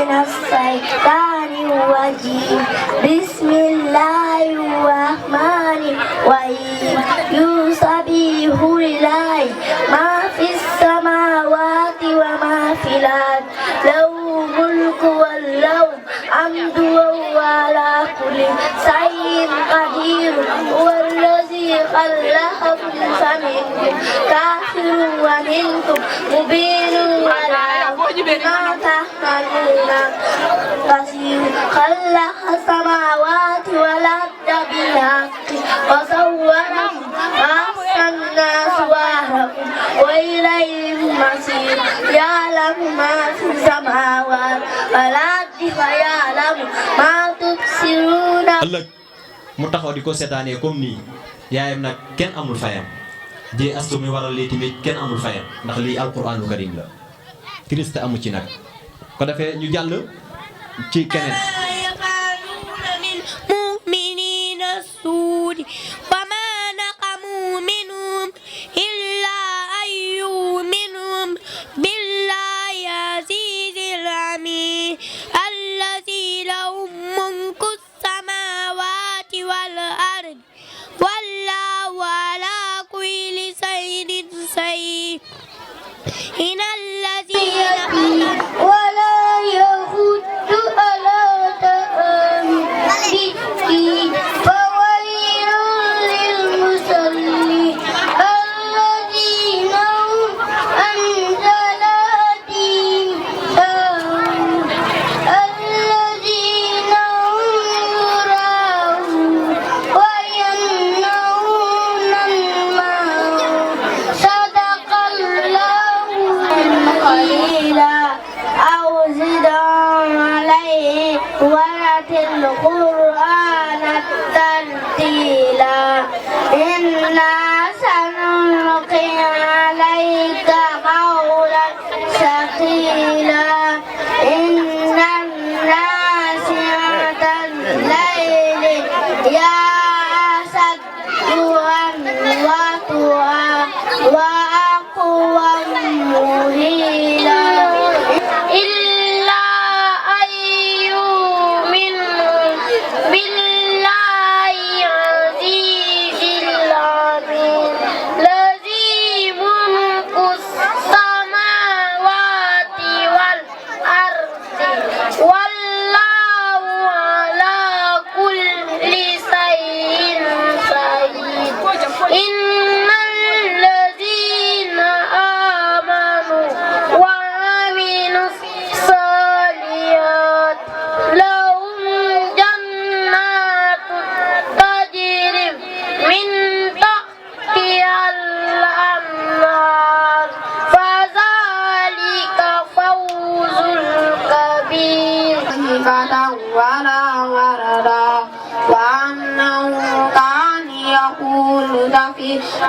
من الشيطان الرجيم بسم الله الرحمن الرحيم يسبح لله ما في السماوات وما في الأرض له الملك وله الحمد وهو على كل شيء قدير هو الذي خلقكم فمنكم كافر ومنكم مؤمن ولا ما تعملون بصير خلق السماوات والأرض بالحق وصوركم وأحسن صوركم وإليه المصير يعلم ما في السماوات والأرض ويعلم ما تبصرون. ëllëg mu taxaw di ko seetaanee comme nii yaayam nag kenn amul fayam jee astu mi waral lii tamit kenn amul fayam ndax lii alquraanu karim la triste amu ci nag ko defee ñu jàll ci keneen.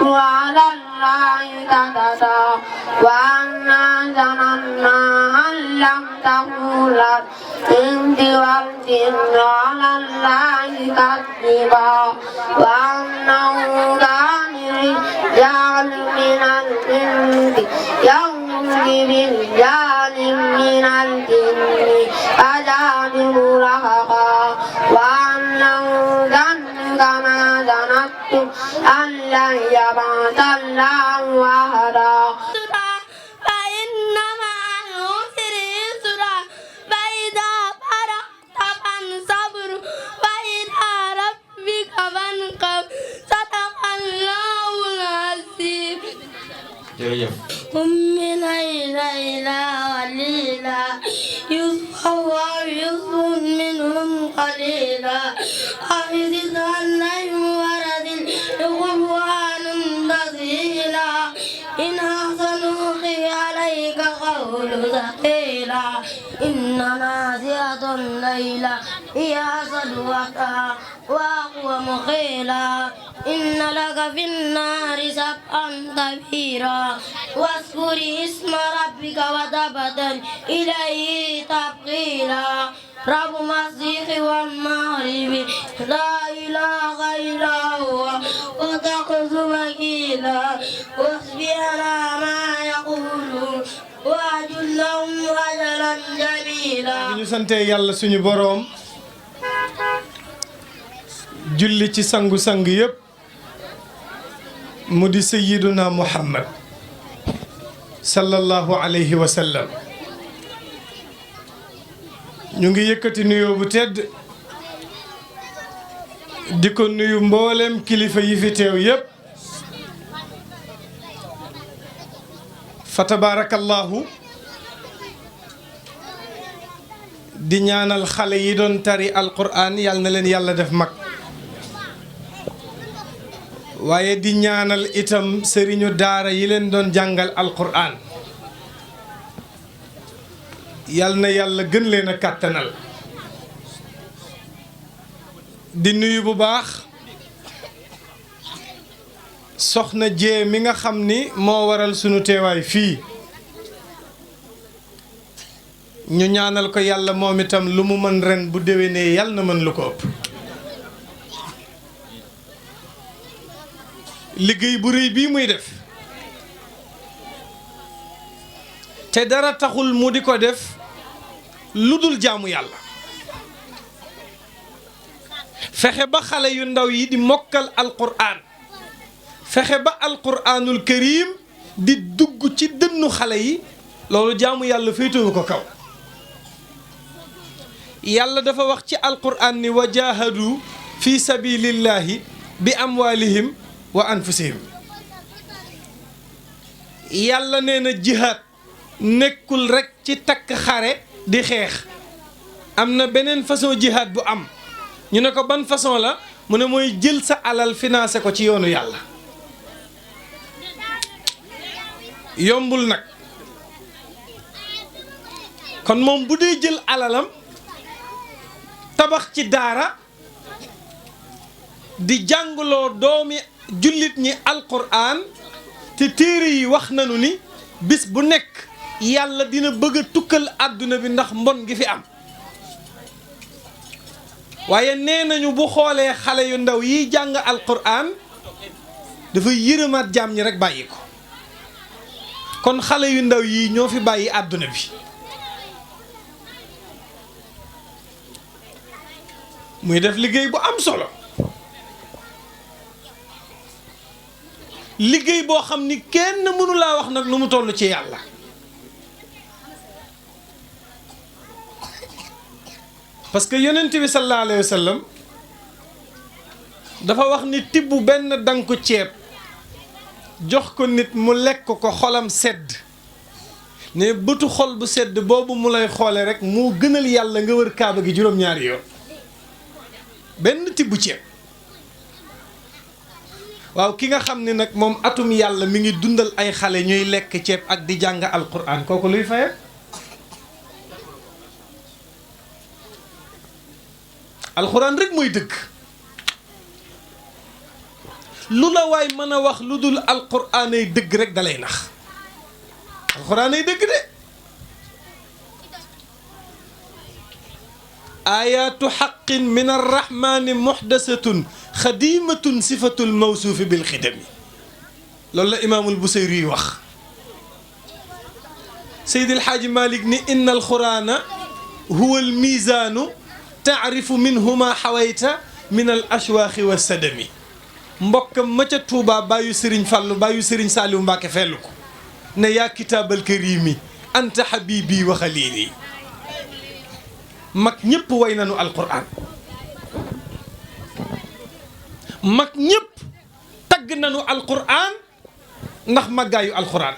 وعلى الله كتبا وأنا ظننا أن لم تقول الإنس والجن على الله كذبا وأنه كان رجال من الإنس يوحي برجال من الجن فزادوا رهقا وأنه ظن كما ظننتم أن لن يبعث الله أحدا من ليلى وليلى يصحى ويصحى منهم قليلا حافظ عليهم ورد القرآن تسهيلا إن أحسنوا عليك قول ثقيلا إن نازعة الليل هي أسد وقتها وأقوم قيلا إن لك في النار سبحا كبيرا واذكر اسم ربك وتبتل إليه تبخيلا رب المشرق والمغرب لا إله إلا هو واتخذ وكيلا واصبر على ما يقولون وأجل لهم أجلا جميلا قليلا ñu sante yàlla suñu boroom julli ci sangu-sang yépp mu di sayyiduna Muhammad sallallahu alayhi wa sallam ñu ngi yëkkati nuyoo bu tedd di ko nuyu mboolem kilifa yi fi teew yépp fa tabarakallahu di ñaanal xale yi doon tari alquran yal na leen yàlla def mag waaye di ñaanal itam sëriñu daara yi leen doon jàngal alquran yal na yàlla gën leen a kàttanal di nuyu bu baax soxna Jee mi nga xam ni moo waral sunu teewaay fii ñu ñaanal ko yàlla moom itam lu mu mën ren bu déwénee yàlla na mën lu ko ëpp liggéey bu rëy bii muy def te dara taxul mu di ko def lu dul jaamu yàlla fexe ba xale yu ndaw yi di mokkal alquraan fexe ba alquraanul karim di dugg ci dënnu xale yi loolu jaamu yàlla féetewu ko kaw yàlla dafa wax ci alquraan ni wa jaahadu fi sabilillahi bi amwaalihim wa anfusihim yàlla nee na jihaad nekkul rekk ci takk xare di xeex am na beneen façon jihaad bu am ñu ne ko ban façon la mu ne mooy jël sa alal financé ko ci yoonu yàlla yombul nag kon moom bu dee jël alalam tabax ci daara di jàngloo doomi jullit ñi alquran te téere yi wax nañu ni bis bu nekk yàlla dina bëgg a tukkal àdduna bi ndax mbon gi fi am waaye nee nañu bu xoolee xale yu ndaw yiy jàng alquran dafay yërëmaat jaam ñi rek bàyyi ko kon xale yu ndaw yi ñoo fi bàyyi àdduna bi muy def liggéey bu am solo liggéey boo xam ni kenn mënu laa wax nag nu mu toll ci yàlla parce que yonent bi sallallahu alayhi wa sallam dafa wax ni tibb benn danku ceeb jox ko nit mu lekk ko xolam sedd ne bëtu xol bu sedd boobu mu lay xoole rek moo gënal yàlla nga wër kaaba gi juróom-ñaari yoon benn tibb ceeb waaw ki nga xam ne nag moom atum yàlla mi ngi dundal ay xale ñuy lekk ceeb ak di jàng alquran kooku luy faye alquran rek mooy dëgg lu la waay mën a wax lu dul alquran ay dëgg rek dalay nax alquran ay dëgg de ayaatu xaqin min arrahmani muhdasatun xadimatun sifatul mawsuufi bil xidami loolu la imaamul Busayri wax Seydil Xaaji Malik ni inna alqurana huwa almizaanu taarifu minhu ma xawayta min al ashwaaxi wa sadami mbokkam ma ca Tuubaa bàyyu Sëriñ Fallu bàyyu Sëriñ Saaliw Mbàkke fellu ko ne yaa kitaabal karimi anta habibi wa xalili mag ñëpp way nañu alquran mag ñëpp tagg nañu alquran ndax màggaayu alquran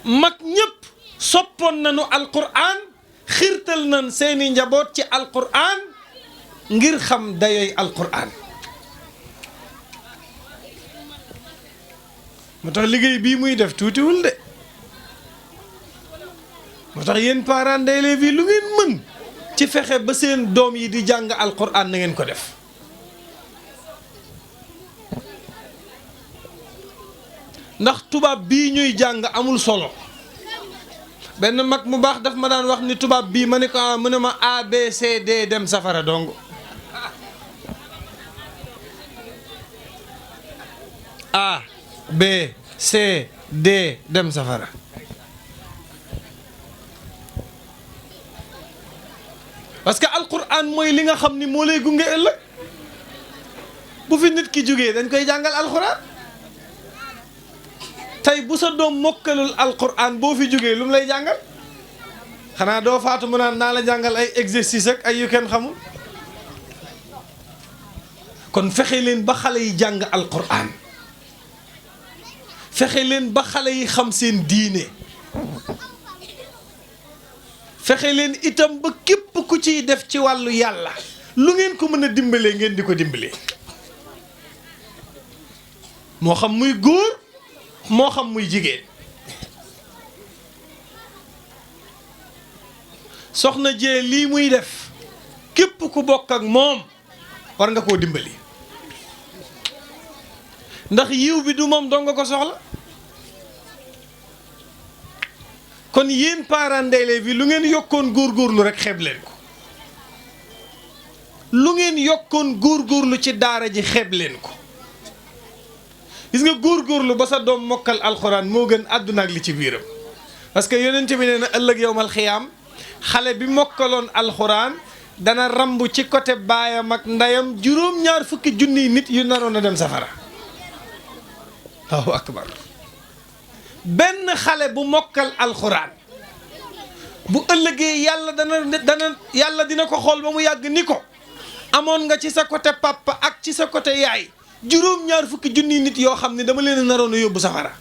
mag ñëpp soppoon nañu alquran xiirtal nañ seeni njaboot ci alquran ngir xam dayoy alquran moo tax liggéey bii muy def tuutiwul de moo tax yéen parents d'élèves yi lu ngeen mën ci fexe ba seen doom yi di jàng alquran na ngeen ko def ndax tubaab bii ñuy jàng amul solo benn mag mu baax daf ma daan wax ni tubaab bii ma ne ko mu ne ma A B C D dem safara dong A B C D dem safara alquran mooy li nga xam ni moo lay gunge ëllëg bu fi nit ki jógee dañ koy jàngal alquran tey bu sa doom mokkalul alquran boo fi jógee lu mu lay jàngal xanaa doo faatu mu naan naa la jàngal ay exercice ak ay yu kenn xamul kon fexe leen ba xale yi jàng alquran fexe leen ba xale yi xam seen diine fexe leen itam ba képp ku ciy def ci wàllu yàlla lu ngeen ko mën a dimbalee ngeen di ko dimbalee moo xam muy góor moo xam muy jigéen soxna jee lii muy def képp ku bokk ak moom war nga koo dimbali ndax yiw bi du moom dong nga ko soxla kon yéen parents d'élèves yi lu ngeen yokkoon góorgóorlu rek xeeb leen ko lu ngeen yokkoon góorgóorlu ci daara ji xeeb leen ko gis nga góorgóorlu ba sa doom mokkal alxuraan moo gën àdduna ak li ci biiram parce que yonent bi nee na ëllëg yowmal xiyaam xale bi mokkaloon alxuraan dana ramb ci côté baayam ak ndeyam juróom-ñaar fukki junniy nit yu naroon a dem safara Allahu akbar benn xale bu mokkal alxuraan bu ëllëgee yàlla dina ko xool ba mu yàgg ni ko amoon nga ci sa côté papa ak ci sa côté yaay juróom-ñaar fukki junniy nit yoo xam ne dama leen naroon a yóbbu safara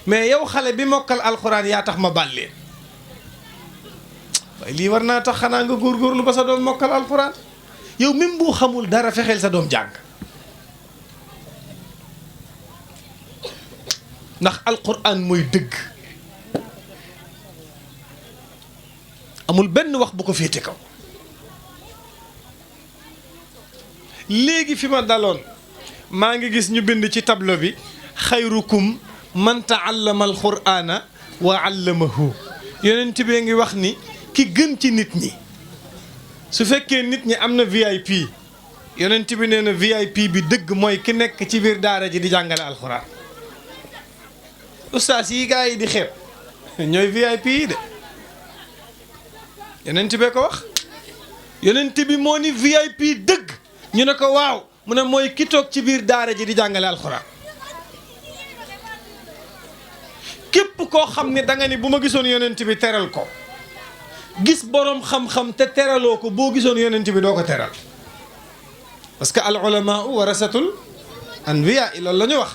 mais yow xale bi mokkal alxuraan yaa tax ma baal leen waaye lii war naa tax xanaa nga góorgóorlu ba sa doom mokkal alxuraan yow même bu xamul dara fexeel sa doom jàng ndax alxuraan mooy dëgg amul benn wax bu ko féete kaw léegi fi ma daloon maa ngi gis ñu bind ci tableau bi xayrukum man taallama alqur'ana wa allamahu yonent bi ngi wax ni ki gën ci nit ñi su fekkee nit ñi am na VIP yonent bi nee na VIP bi dëgg mooy ki nekk ci biir daara ji di jàngale alxuraan ustaas yi gaa yi di xeeb ñooy VIP yi de yonent bee ko wax yonent bi moo ni VIP dëgg ñu ne ko waaw mu ne mooy ki toog ci biir daara ji di jàngale alxuraan képp koo xam ne da nga ni bu ma gisoon yonent bi teral ko gis boroom xam-xam te teraloo ko boo gisoon yonent bi doo ko teral parce que al ulamaa warasatul anbiya loolu la ñu wax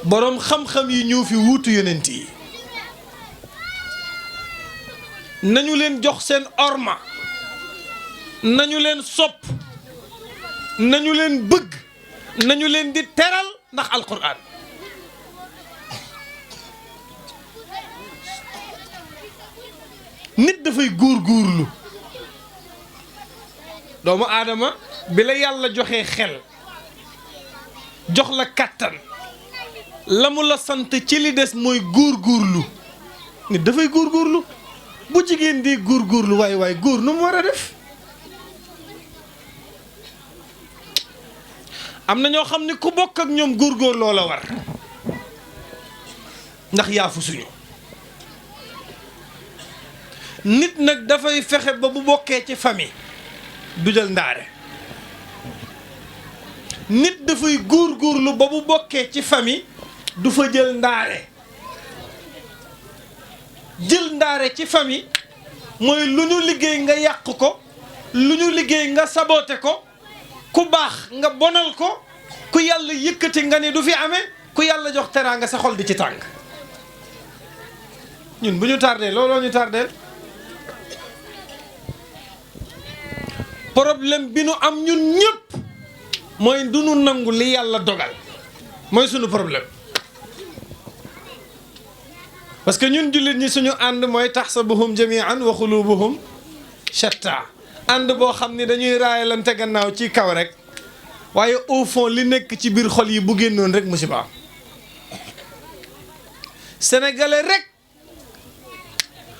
boroom xam-xam yi ñëw fi wuutu yonent yi nañu leen jox seen orma nañu leen sopp nañu leen bëgg nañu leen di teral ndax alquran nit dafay góorgóorlu doomu aadama bi la yàlla joxee xel jox la kàttan la mu la sant ci li des mooy góorgóorlu nit dafay góorgóorlu bu jigéen di góorgóorlu waay góor nu mu war a def am na ñoo xam ne ku bokk ak ñoom góorgóorloo la war ndax yaafu suñu nit nag dafay fexe ba bu bokkee ci famille du jël ndaare nit dafay góorgóorlu ba bu bokkee ci famille du fa jël ndaare jël ndaare ci famille mooy lu ñu liggéey nga yàq ko lu ñu liggéey nga saboote ko ku baax nga bonal ko ku yàlla yëkkati nga ni du fi amee ku yàlla jox teraanga sa xol di ci tàng ñun bu ñu tardé looloo ñu tardé problème bi nu am ñun ñëpp mooy du nu nangu li yàlla dogal mooy sunu problème parce que ñun jullit ñi suñu ànd mooy tahsabuhum jami'an wa qulubuhum shatta ànd boo xam ni dañuy raayalante gannaaw ci kaw rek waaye au fond li nekk ci biir xol yi bu génnoon rek musiba am sénégalais rek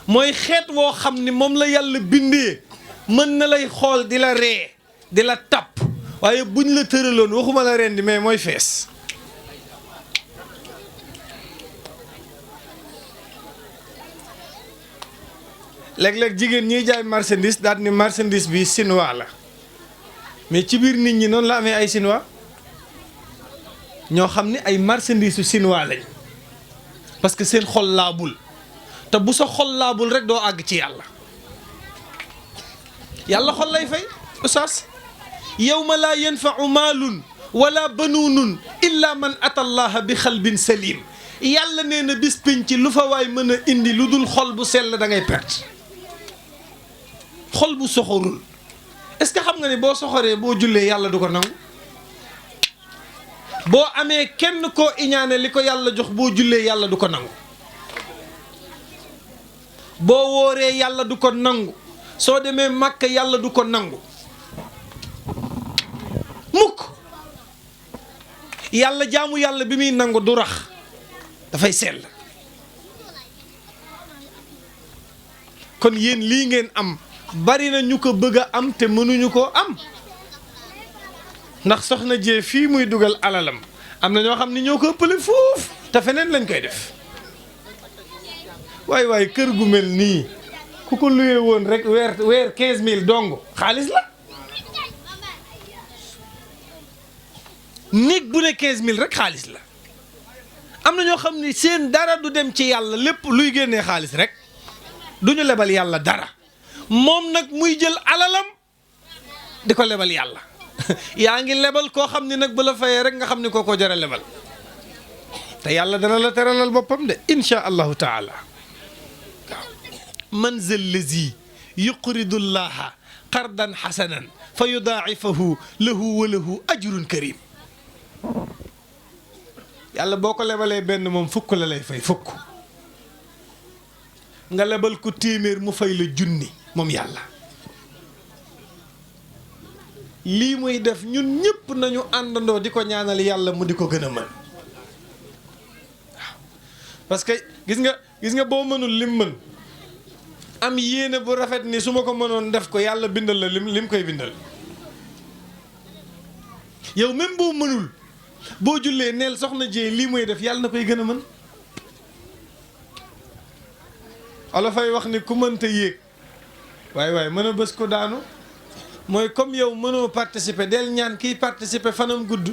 mooy xeet woo xam ni moom la yàlla bindee mën na lay xool di la ree di la tapp waaye buñ la tëraloon waxuma la rendi mais mooy fees léeg-léeg jigéen ñiy jaay marchandise daal ni marchandise bi chinois la mais ci biir nit ñi noonu la amee ay chinois ñoo xam ne ay marchandises su chinois lañ parce que seen xol laabul te bu sa xol laabul rek doo àgg ci yàlla yàlla xol lay fay oustaz yawma laa yanfau maalun wala banuunun illa man ata allaha bi xalbin salim yàlla nee na bis pénc lu fa waay mën a indi lu dul xol bu sell da ngay perte xol bu soxorul est-ce que xam nga ne boo soxoree boo jullee yàlla du ko nangu boo amee kenn koo iñaane li ko yàlla jox boo jullee yàlla du ko nangu boo wooree yàlla du ko nangu soo demee màkk yàlla du ko nangu mukk yàlla jaamu yàlla bi muy nangu du rax dafay sell kon yéen lii ngeen am bari na ñu ko bëgg a am te mënuñu koo am ndax soxna jee fii muy dugal alalam am na ñoo xam ne ñoo ko ëppale foofu te feneen lañ koy def waaye kër gu mel nii ku ko luye woon rek weer 15000 dong xaalis la néeg bu ne 15000 rek xaalis la am na ñoo xam ne seen dara du dem ci yàlla lépp luy génnee xaalis rek du ñu lebal yàlla dara moom nag muy jël alalam di ko lebal yàlla yaa ngi lebal koo xam ne nag bu la fayee rek nga xam ne kooko jar a lebal te yàlla dana la teralal boppam de insha allahu taala waaw man zal lazi yuqridu llaha qardan xasanan fa yudaa'ifahu lahu wa lahu ajrun karim yàlla boo ko lebalee benn moom fukk la lay fay fukk nga lebal ko téeméer mu fay la junni moom yàlla lii muy def ñun ñëpp nañu àndandoo di ko ñaanal yàlla mu di ko gën a mën waaw parce que gis nga boo mënul lim mën am yéene bu rafet ni su ma ko mënoon def ko yàlla bindal la lim koy bindal yow même boo mënul boo jullee neel soxna jee lii muy def yàlla na koy gën a mën olo fay wax ni ku mënta yéeg waaye mën a bës ko daanu mooy comme yow mënoo participer del ñaan kiy participer fanam gudd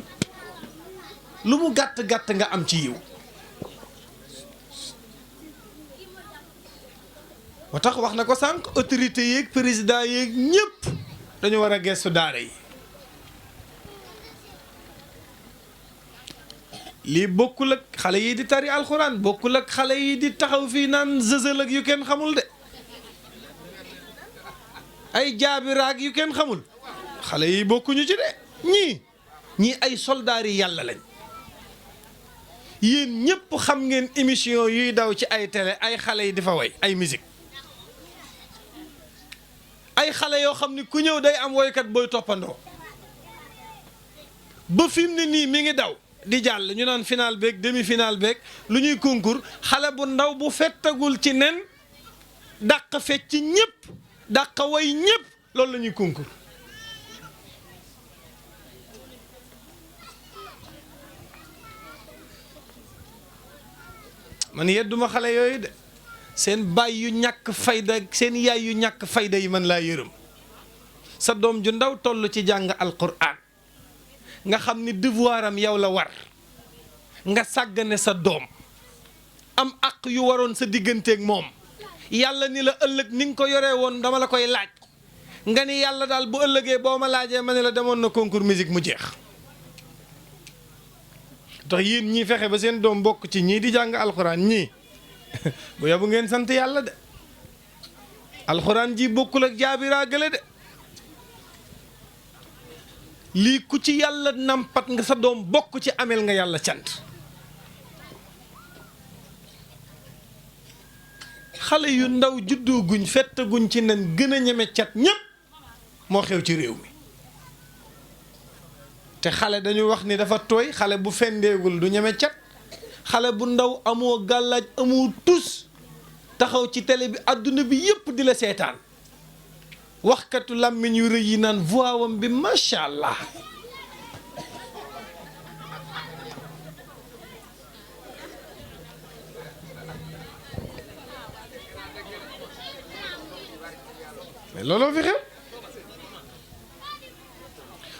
lu mu gàtt-gàtt nga am ci yiw moo tax wax na ko sànq autorité yeeg président yeeg ñëpp dañu war a gestu daara yi lii bokkul ak xale yi di tari alxuraan bokkul ak xale yi di taxaw fii naan zëzël ak yu kenn xamul de ay jaabiraag yu kenn xamul xale yi bokkuñu ci de ñii ay soldaar yi yàlla lañ yéen ñëpp xam ngeen émission yuy daw ci ay télé ay xale yi di fa way ay musique ay xale yoo xam ni ku ñëw day am woykat booy toppandoo ba fi mu ne nii mi ngi daw di jàll ñu naan final beeg demi final beeg lu ñuy concours xale bu ndaw bu fettagul ci nen dàq fecc ñëpp dàq way ñëpp loolu la ñuy concours man yedduma xale yooyu de seen baay yu ñàkk fayda seen yaay yu ñàkk fayda yi man laa yërëm sa doom ju ndaw toll ci jàng alquran nga xam ni devoiram yow la war nga sàggane sa doom am àq yu waroon sa digganteeg moom yàlla ni la ëllëg ni nga ko yoree woon dama la koy laaj nga ni yàlla daal bu ëllëgee boo ma laajee ma ne la demoon na concours musique mu jeex tax yéen ñii fexe ba seen doom bokk ci ñii di jàng alxuraan ñii bu yabu ngeen sant yàlla de alxuraan ji bokkul ak jaabiraa gële de lii ku ci yàlla nampat nga sa doom bokk ci ameel nga yàlla cant xale yu ndaw juddoo guñ fettaguñ ci nen gën a ñeme cat ñépp moo xew ci réew mi te xale dañu wax ni dafa tooy xale bu fendeegul du ñeme cat xale bu ndaw amoo gàllaaj amoo tus taxaw ci télé bi àdduna bi yépp di la seetaan waxkatu làmmiñ yu rëy yi naan voix wam bi macha allah mais looloo fi xew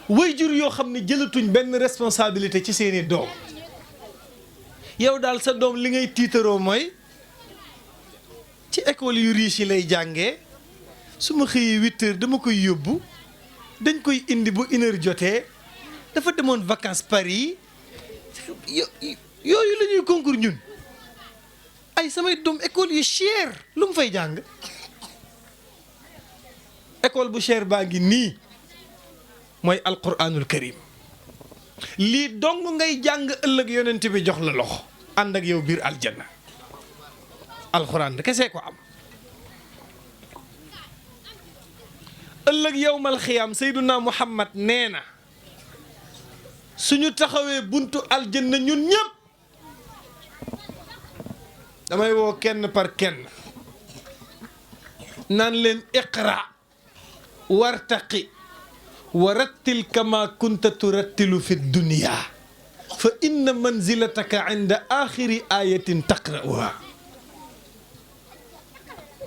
waajur yoo xam ne jëlatuñ benn responsabilité ci seeni doom yow daal sa doom li ngay tiitaroo mooy ci école yu riche yi lay jàngee su ma xëyee 8 heures dama koy yóbbu dañ koy indi bu 1 heure jotee dafa demoon vacances Paris yooyu la ñuy concours ñun ay samay doom école yu cher lu mu fay jàng école bu cher baa ngi nii mooy alquranul karim lii dong ngay jàng ëllëg yonent bi jox la loxo ànd ak yow biir aljanna alquran kese ko am ëllëg yowmal xiyaam Seyduna Muhammad nee na suñu taxawee buntu aljanna ñun ñëpp damay woo kenn par kenn naan leen iqra wartaqi wa rattil kama kunta turattilu fi dunya fa inna manzilataka inda axiri ayatin taqra'uha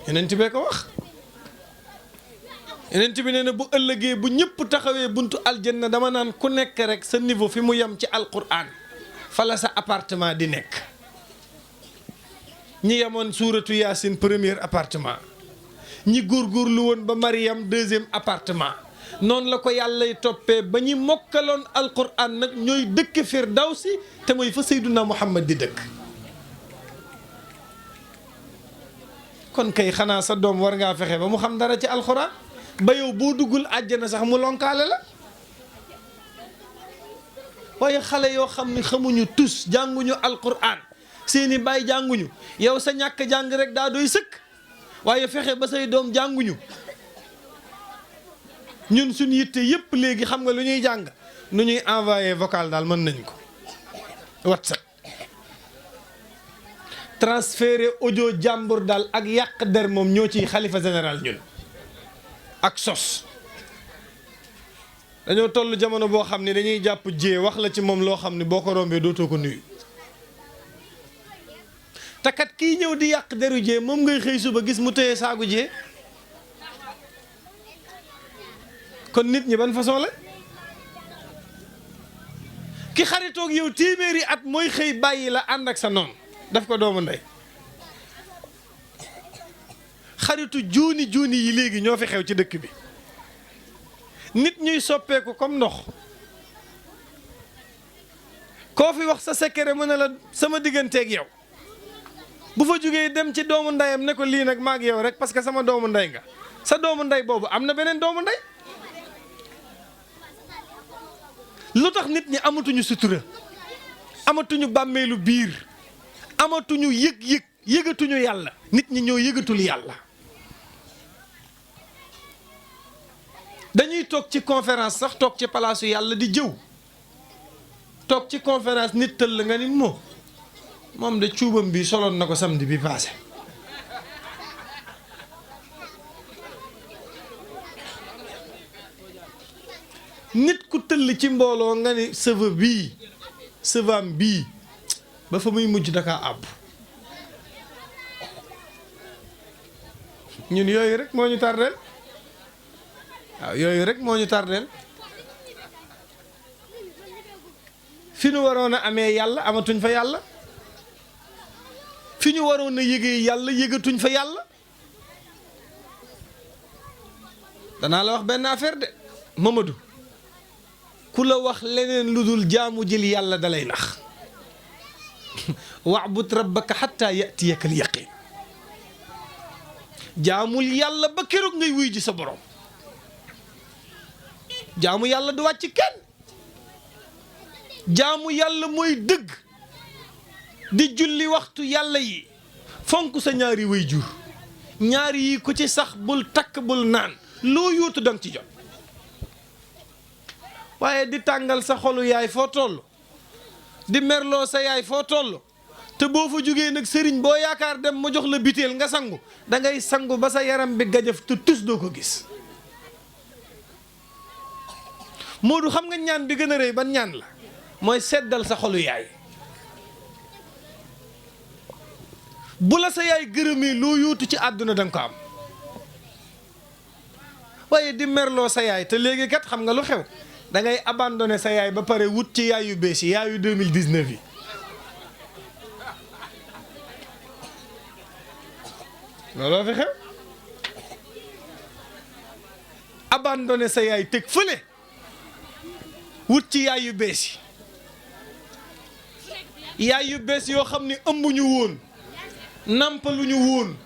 yeneen bee ko wax yeneen bi nee na bu ëllëgee bu ñëpp taxawee buntu aljanna dama naan ku nekk rek sa niveau fi mu yem ci alquran fa la sa appartement di nekk ñi yemoon suuratu yaasin premier appartement ñi góorgóorlu woon ba Mariam deuxième appartement noonu la ko yàllay toppee ba ñi mokkaloon alquran nag ñooy dëkk firdawsi te mooy fa Seyduna Muhammad di dëkk kon kay xanaa sa doom war ngaa fexe ba mu xam dara ci alquran ba yow boo duggul àjjana sax mu lonkaale la waaye xale yoo xam ne xamuñu tus jànguñu alquran seeni baay jànguñu yow sa ñàkk jàng rek daa doy sëkk waaye fexe ba say doom jànguñu ñun suñ yitte yépp léegi xam nga lu ñuy jàng nu ñuy envoyé vocal daal mën nañ ko WhatsApp transféré audio jàmbur daal ak yàq der moom ñoo ciy xalifa général ñun ak sos dañoo toll jamono boo xam ne dañuy jàpp jee wax la ci moom loo xam ne boo ko rombee dootoo ko nuyu takat kii ñëw di yàq deru jee moom ngay xëy suba gis mu téye saagu jee kon nit ñi ban façon la ki xaritoog yow téeméeri at mooy xëy bàyyi la ànd ak sa noon daf ko doomu ndey xaritu jooni yi léegi ñoo fi xew ci dëkk bi nit ñuy soppeeku comme ndox koo fi wax sa secret mu ne la sama digganteeg yow bu fa jógee dem ci doomu ndeyam ne ko lii nag maag yow rek parce que sama doomu ndey nga sa doomu ndey boobu am na beneen doomu ndey lu tax nit ñi amatuñu sutura amatuñu bàmmeelu biir amatuñu yëgatuñu yàlla nit ñi ñoo yëgatul yàlla dañuy toog ci conférence sax toog ci palaasu yàlla di jëw toog ci conférence nit tëll nga ni moom de cuubam bi soloon na ko samedi bi passé nit ku tëll ci mbooloo nga ni sëva bii sëvaam bii ba fa muy mujj daka àbb ñun yooyu rek moo ñu tardeel waaw yooyu rek moo ñu tardeel fi ñu waroon a amee yàlla amatuñ fa yàlla fi ñu waroon a yëgee yàlla yëgatuñ fa yàlla danaa la wax benn affaire de Mamadou ku la wax leneen lu dul jaamu jël yàlla dalay nax wa'bud rabbaka hatta ya'tiyaka al-yaqin jaamul yàlla ba keroog ngay wuy ji sa borom jaamu yàlla du wàcc kenn jaamu yàlla mooy dëgg di julli waxtu yàlla yi fonk sa ñaari way jur ñaari yi ku ci sax bul takk bul naan loo yóotu danga ci jot waaye di tàngal sa xolu yaay foo toll di merloo sa yaay foo toll te boo fa jógee nag sëriñ boo yaakaar dem ma jox la biteel nga sangu da ngay sangu ba sa yaram bi gajaf te tus doo ko gis Moodu xam nga ñaan bi gën a rëy ban ñaan la mooy seddal sa xolu yaay bu la sa yaay gërëmee loo yóotu ci àdduna danga ko am waaye di merloo sa yaay te léegi kat xam nga lu xew da ngay abandonné sa yaay ba pare wut ci yaay yu bees yi yaayu 2019 yi looloo fi xew abandonné sa yaay teg fële wut ci yaay yu bees yi yaay yu bees yoo xam ne ëmbuñu woon nampaluñu woon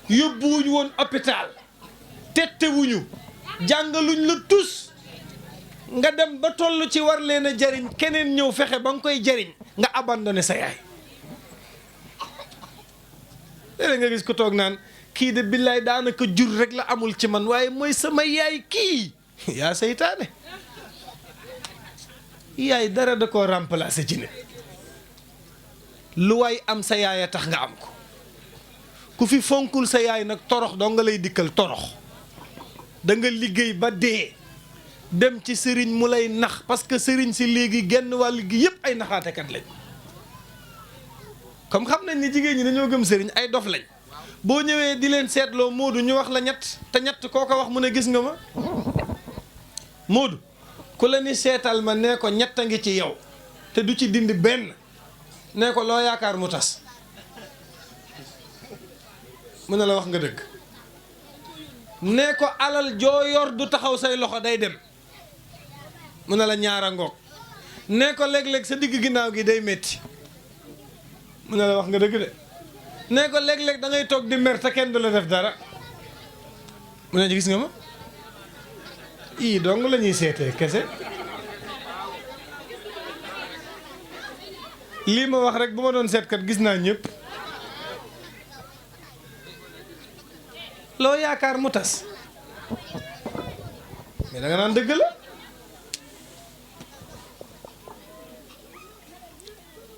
yóbbuwuñu woon hôpital tettewuñu jàngaluñ la tus nga dem ba toll ci war leen a jariñ keneen ñëw fexe ba nga koy jariñ nga abandonné sa yaay léeg nga gis ko toog naan kii de billaay daanaka jur rek la amul ci man waaye mooy sama yaay kii yaa seytaane yaay dara da koo remplacer ci nit lu waay am sa yaay a tax nga am ko ku fi fonkul sa yaay nag torox doo nga lay dikkal torox da nga liggéey ba dee dem ci sëriñ mu lay nax parce que sëriñ si léegi genn wàll gi yëpp ay naxaatekat lañ comme xam nañ ni jigéen ñi dañoo gëm sëriñ ay dof lañ boo ñëwee di leen seetloo Moodu ñu wax la ñett te ñett koo ko wax mu ne gis nga ma Moodu ku la ni seetal ma nee ko ñett a ngi ci yow te du ci dindi benn nee ko loo yaakaar mu tas mu ne la wax nga dëgg nee ko alal joo yor du taxaw say loxo day dem mu ne la ñaara ngoog nee ko léeg-léeg sa digg ginnaaw gi day metti mu ne la wax nga dëgg de nee ko léeg-léeg da ngay toog di mer te kenn du la def dara mu ne gis nga ma ii dong la ñuy seetee kese lii ma wax rek bu ma doon seetkat gis naa ñëpp loo yaakaar mu tas mais da nga naan dëgg la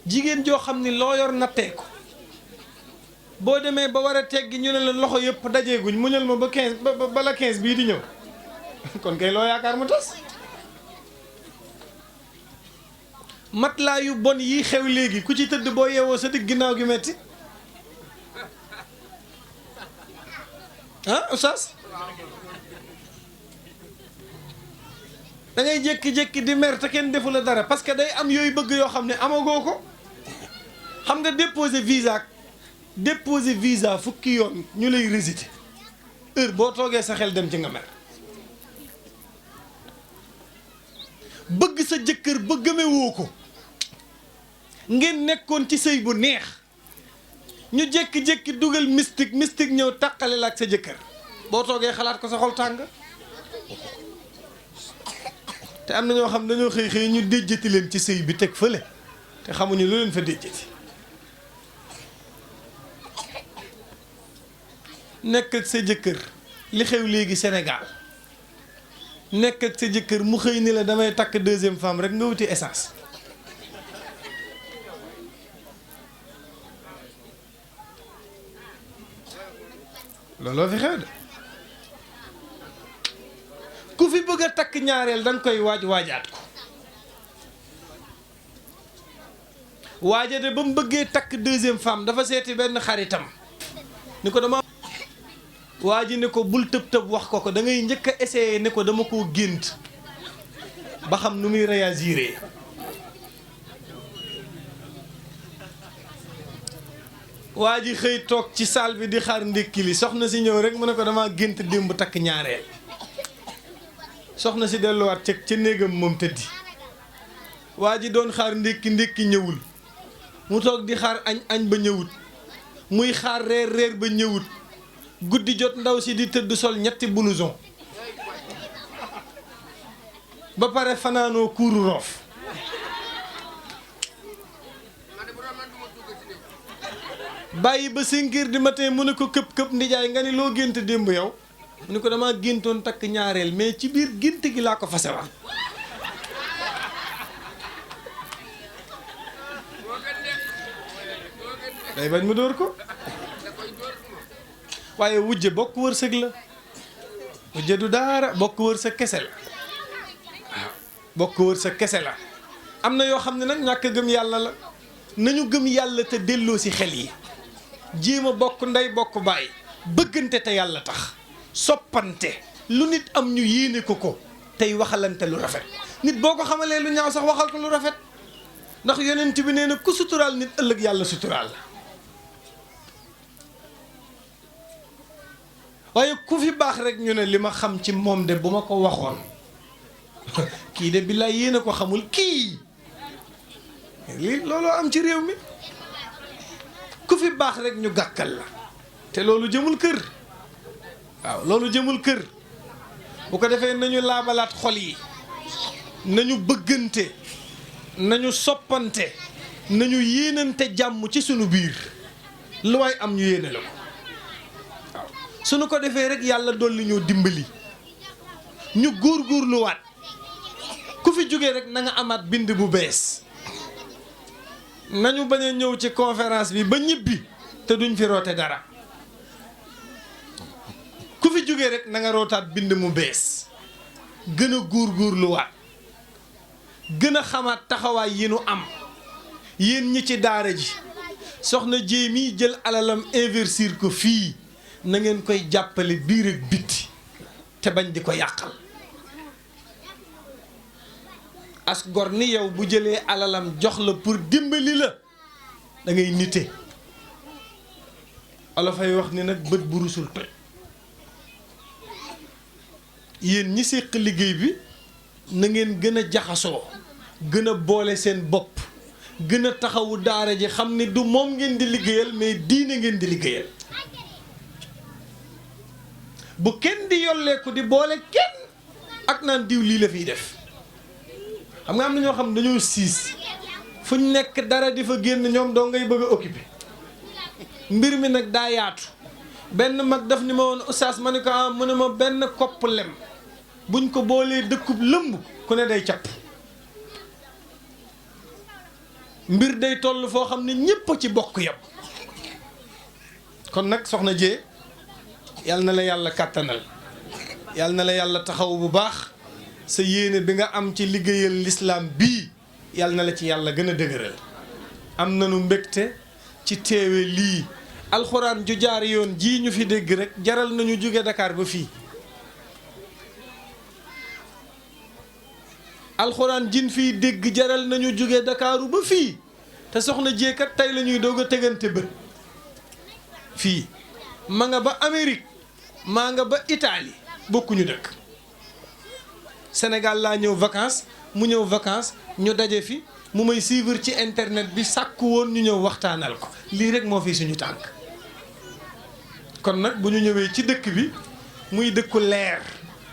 jigéen joo xam ni loo yor nattee ko boo demee ba war a teggi ñu ne la loxo yëpp dajeeguñ muñal ma ba 15 ba la 15 bii di ñëw kon kay loo yaakaar mu tas matelas yu bon yi xew léegi ku ci tëdd boo yeewoo sa digg ginnaaw gi metti ah oustaz da ngay jékki-jékki di mer te kenn defu la dara parce que day am yooyu bëgg yoo xam ne amagoo ko xam nga déposer visa fukki yoon ñu lay résister heure boo toogee sa xel dem ci nga mer bëgg sa jëkkër ba gëmewoo ko ngeen nekkoon ci sëy bu neex ñu jékki-jékki dugal mystique ñëw tàqale la ak sa jëkkër boo toogee xalaat ko sa xol tàng te am na ñoo xam dañoo xëy ñu déjjati leen ci sëy bi teg fële te xamuñu lu leen fa déjjati nekk ak sa jëkkër li xew léegi Sénégal nekk ak sa jëkkër mu xëy ni la damay takk deuxième femme rek nga wuti essence looloo fi xew de ku fi bëgg a takk ñaareel danga koy waajaat ko waaja de ba mu bëggee takk deuxième femme dafa seeti benn xaritam ni ko dama waa ji ne ko bul tëb wax ko da ngay njëkk a essayer ne ko dama koo gént ba xam nu muy réagir waa ji xëy toog ci salle bi di xaar ndékki li soxna si ñëw rek mu ne ko dama gént démb takk ñaareel soxna si delluwaat ca néegam moom tëddi waa ji doon xaar ndékki ñëwul mu toog di xaar añ ba ñëwut muy xaar reer ba ñëwut guddi jot ndaw si di tëdd sol ñetti blouson ba pare fanaanoo kuuru roof bàyyi ba 5 heures du matin mu ne ko këpp ndijaay nga ni loo gént démb yow mu ne ko dama géntoon takk ñaareel mais ci biir gént gi laa ko fasewaat day bañ mu dóor ko waaye wujje bokk wërsëg la wujje du daara bokk wërsëg kese la waaw bokk wërsëg kese la am na yoo xam ne nag ñàkk gëm yàlla la nañu gëm yàlla te delloo si xel yi jéem a bokk ndey bokk baay bëggante te yàlla tax soppante lu nit am ñu yéene ko te tey waxalante lu rafet nit boo ko xamalee lu ñaaw sax waxal ko lu rafet ndax yonent bi nee na ku suturaal nit ëllëg yàlla suturaal la waaye ku fi baax rek ñu ne li ma xam ci moom de bu ma ko waxoon kii de billaay yéen a ko xamul kii lii looloo am ci réew mi ku fi baax rek ñu gàkkal la te loolu jëmul kër waaw loolu jëmul kër bu ko defee nañu laabalaat xol yi nañu bëggante nañu soppante nañu yéenante jàmm ci sunu biir lu waay am ñu yéene la ko waaw suñu ko defee rek yàlla dolli ñoo dimbali ñu góorgóorluwaat ku fi jógee rek na nga amaat bind bu bees nañu bañ a ñëw ci conférence bi ba ñibbi te duñ fi roote dara ku fi jógee rek na nga rootaat bind mu bees gën a góorgóorluwaat gën a xamaat taxawaay yi nu am yéen ñi ci daara ji soxna Jéemi jël alalam investir ko fii na ngeen koy jàppale biir ak bitti te bañ di ko yàqal as gor ni yow bu jëlee alalam jox la pour dimbali la da ngay nite olof ay wax ni nag bët bu rusul toj yéen ñi séq liggéey bi na ngeen gën a jaxasoo gën a boole seen bopp gën a taxawu daara ji xam ni du moom ngeen di liggéeyal mais diine ngeen di liggéeyal bu kenn di yolleeku di boole kenn ak naan diw lii la fiy def xam nga am na ñoo xam dañoo siis fu ñu nekk dara di fa génn ñoom doo ngay bëgg a occupé mbir mi nag daa yaatu benn mag daf ni ma woon oustaz ma ne ko mu ne ma benn kopp lem buñ ko boolee dëkkub lëmb ku ne day capp mbir day toll foo xam ne ñépp a ci bokk yam kon nag soxna Jee yal na la yàlla kàttanal yal na la yàlla taxaw bu baax sa yéene bi nga am ci liggéeyal lislaam bii yal na la ci yàlla gën a dëgëral am nañu mbégte ci teewe lii alxuraan ju jaar yoon jii ñu fi dégg rek jaral nañu jóge Dakar ba fii alxuraan jin fii dégg jaral nañu jóge Dakaaru ba fii te soxna jeekat tey la ñuy doog a tegante bët fii ma nga ba Amérique maa nga ba Italie bokkuñu dëkk Sénégal laa ñëw vacances mu ñëw vacances ñu daje fi mu may suivre ci internet bi sàkku woon ñu ñëw waxtaanal ko lii rek moo fi suñu tànk kon nag bu ñu ñëwee ci dëkk bi muy dëkku leer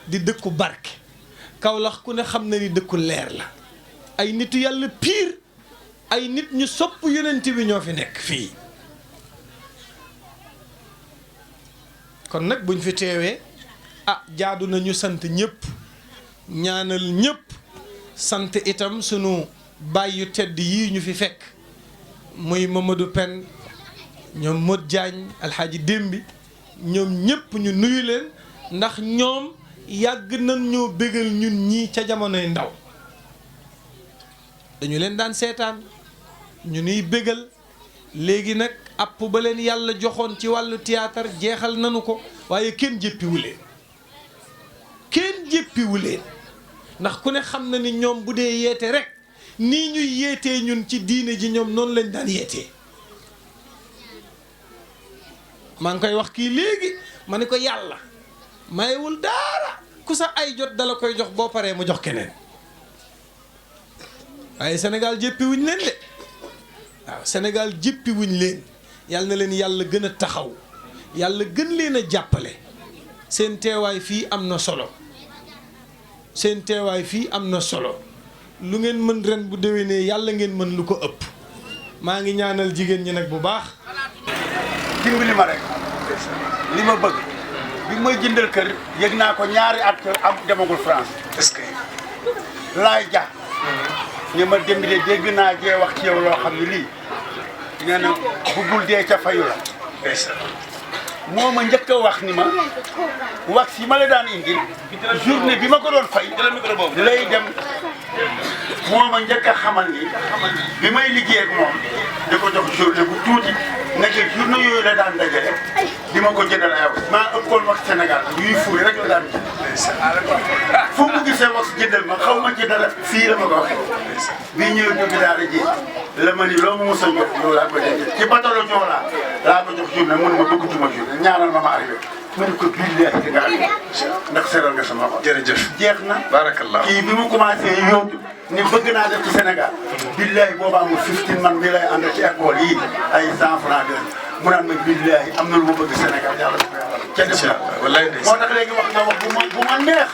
di dëkku barke Kaolack ku ne xam na ni dëkku leer la ay nitu yàlla piir ay nit ñu sopp yonent bi ñoo fi nekk fii kon nag buñ fi teewee jaadu na ñu sant ñëpp ñaanal ñëpp sant itam sunu baay yu tedd yii ñu fi fekk muy Mamadou Pen ñoom Modou Diagne Alxaaji Démbi ñoom ñëpp ñu nuyu leen ndax ñoom yàgg nañ ñoo bégal ñun ñii ca jamonoy ndaw dañu leen daan seetaan ñu nuy bégal léegi nag app ba leen yàlla joxoon ci wàllu théâtre jeexal nanu ko waaye kenn jéppiwu leen kenn jéppiwu leen ndax ku ne xam na ni ñoom bu dee yeete rek nii ñuy yeetee ñun ci diine ji ñoom noonu lañ daan yeetee maa ngi koy wax kii léegi ma ne ko yàlla mayewul daara ku sa ay jot dala koy jox boo paree mu jox keneen waaye Sénégal jéppiwuñ leen de waaw Sénégal jéppiwuñ leen yàlla na leen yàlla gën a taxaw yàlla gën leen a jàppale seen teewaay fii am na solo seen teewaay fii am na solo lu ngeen mën ren bu déwénee yàlla ngeen mën lu ko ëpp maa ngi ñaanal jigéen ñi nag bu baax dimbali ma rek li ma bëgg bi may jëndal kër yëg naa ko ñaari at am demagul France. est-ce que laay ja ñu ma dem de dégg naa jee wax ci yow loo xam ne lii nee na buggul dee ca fayu la. moo ma njëkk a wax ni ma wax yi ma la daan indil journée bi ma ko doon fay lay dem moo ma njëkk a xamal ni bi may liggéey ak moom di ko jox journée bu tuuti nekk journée yooyu la daan dajale di ma ko jëndal ay wax maa ëppoon wax Sénégal yuy fuuy rek la daan fu mu gisee wax jëndal ma xaw ma ci dara fii la ma ko waxee bii ñëwee dugg daara ji la ma ni loo ma mos a jot yow laa ko denc ci batalo Joola laa ko jox journée mun ma bëggatuma journée ñaanal ma arrivé ma ne ko billahi di nga arrivé ndax seral nga sama xol. jërëjëf jeex na. barakallah kii bi mu commencé yóotu ni bëgg naa def ci Sénégal billahi boobaa mu 15 man mi lay ànd ci école yi ay 100 francs de mu naan ma billahi am na lu ma bëgg Sénégal yàlla na ko yàlla ca def na wallaay moo tax léegi wax nga wax bu ma neex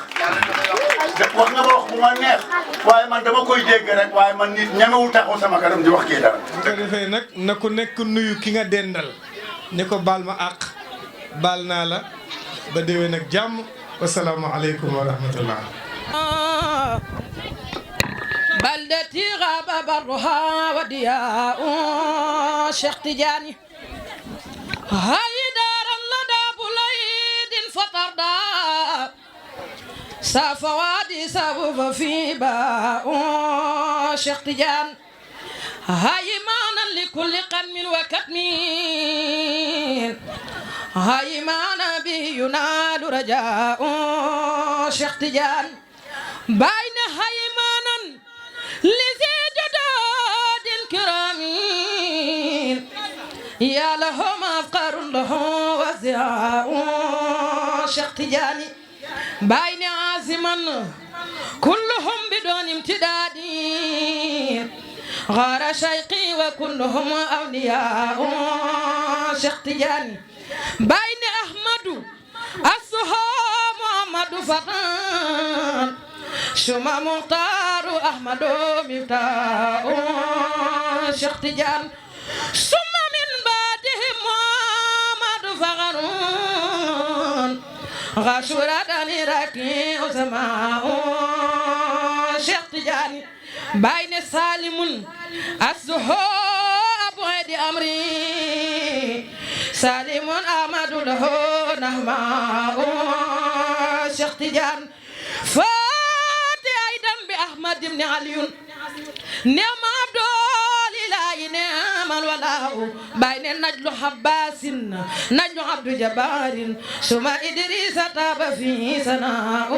wax nga wax bu ma neex waaye man dama koy dégg rek waaye man nit ñemewul taxaw sama kanam di wax kii dara. bu ko defee nag na ku nekk nuyu ki nga dendal ne ko baal ma àq baal naa la ba déwén ak jàmm wasalaamaaleykum wa rahmatullah. بلدتي غاب برها ودياء شيخ تجاني هاي دار لدى بليد فطردا ساف وادي سبب في باء شيخ تجان هاي مانا لكل قدم وكتم هاي مانا به ينال رجاء شيخ تجان بين هاي مانا لذي جداد كرامين يا لهم أفقر له وزعاء شيخ تجاني بين عازما كلهم بدون امتداد غار شيقي وكلهم أولياء شيخ تجاني بين أحمد السها محمد فتان شما مختار أحمد مفتاح شيخ تجان ثم من بعدهم محمد فغرون غاشورة نراكي وسماء شيخ تجان بين سالم الزهاب ويد أمري سالم أحمد له نهماء شيخ تجان أحمد بن علي نعم عبد الله نعم الولاء بين النجل حباس نجل عبد جبار ثم إدريس تاب في سناء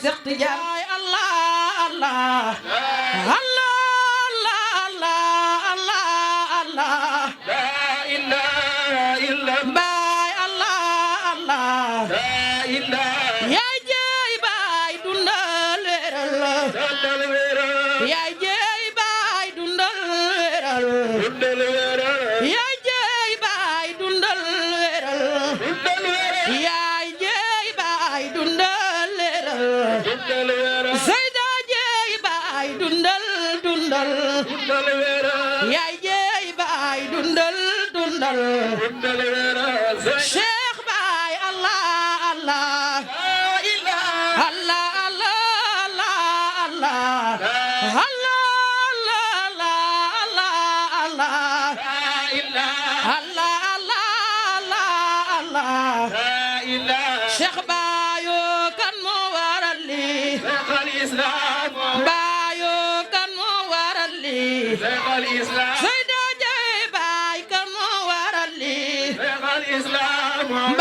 سقتجاي الله الله الله الله الله الله لا إله إلا باي الله الله لا إله يا جاي باي دندال يا جاي باي دندال يا جاي باي دندال يا جاي باي دندال سيدا جاي باي دندال دندال يا جاي باي دندال دندال شيخ باي الله الله الله شيخ بايو كان مورالي شيخ الإسلام بايو كان مورالي شيخ الإسلام سيدا جاي باي كان مورالي شيخ الإسلام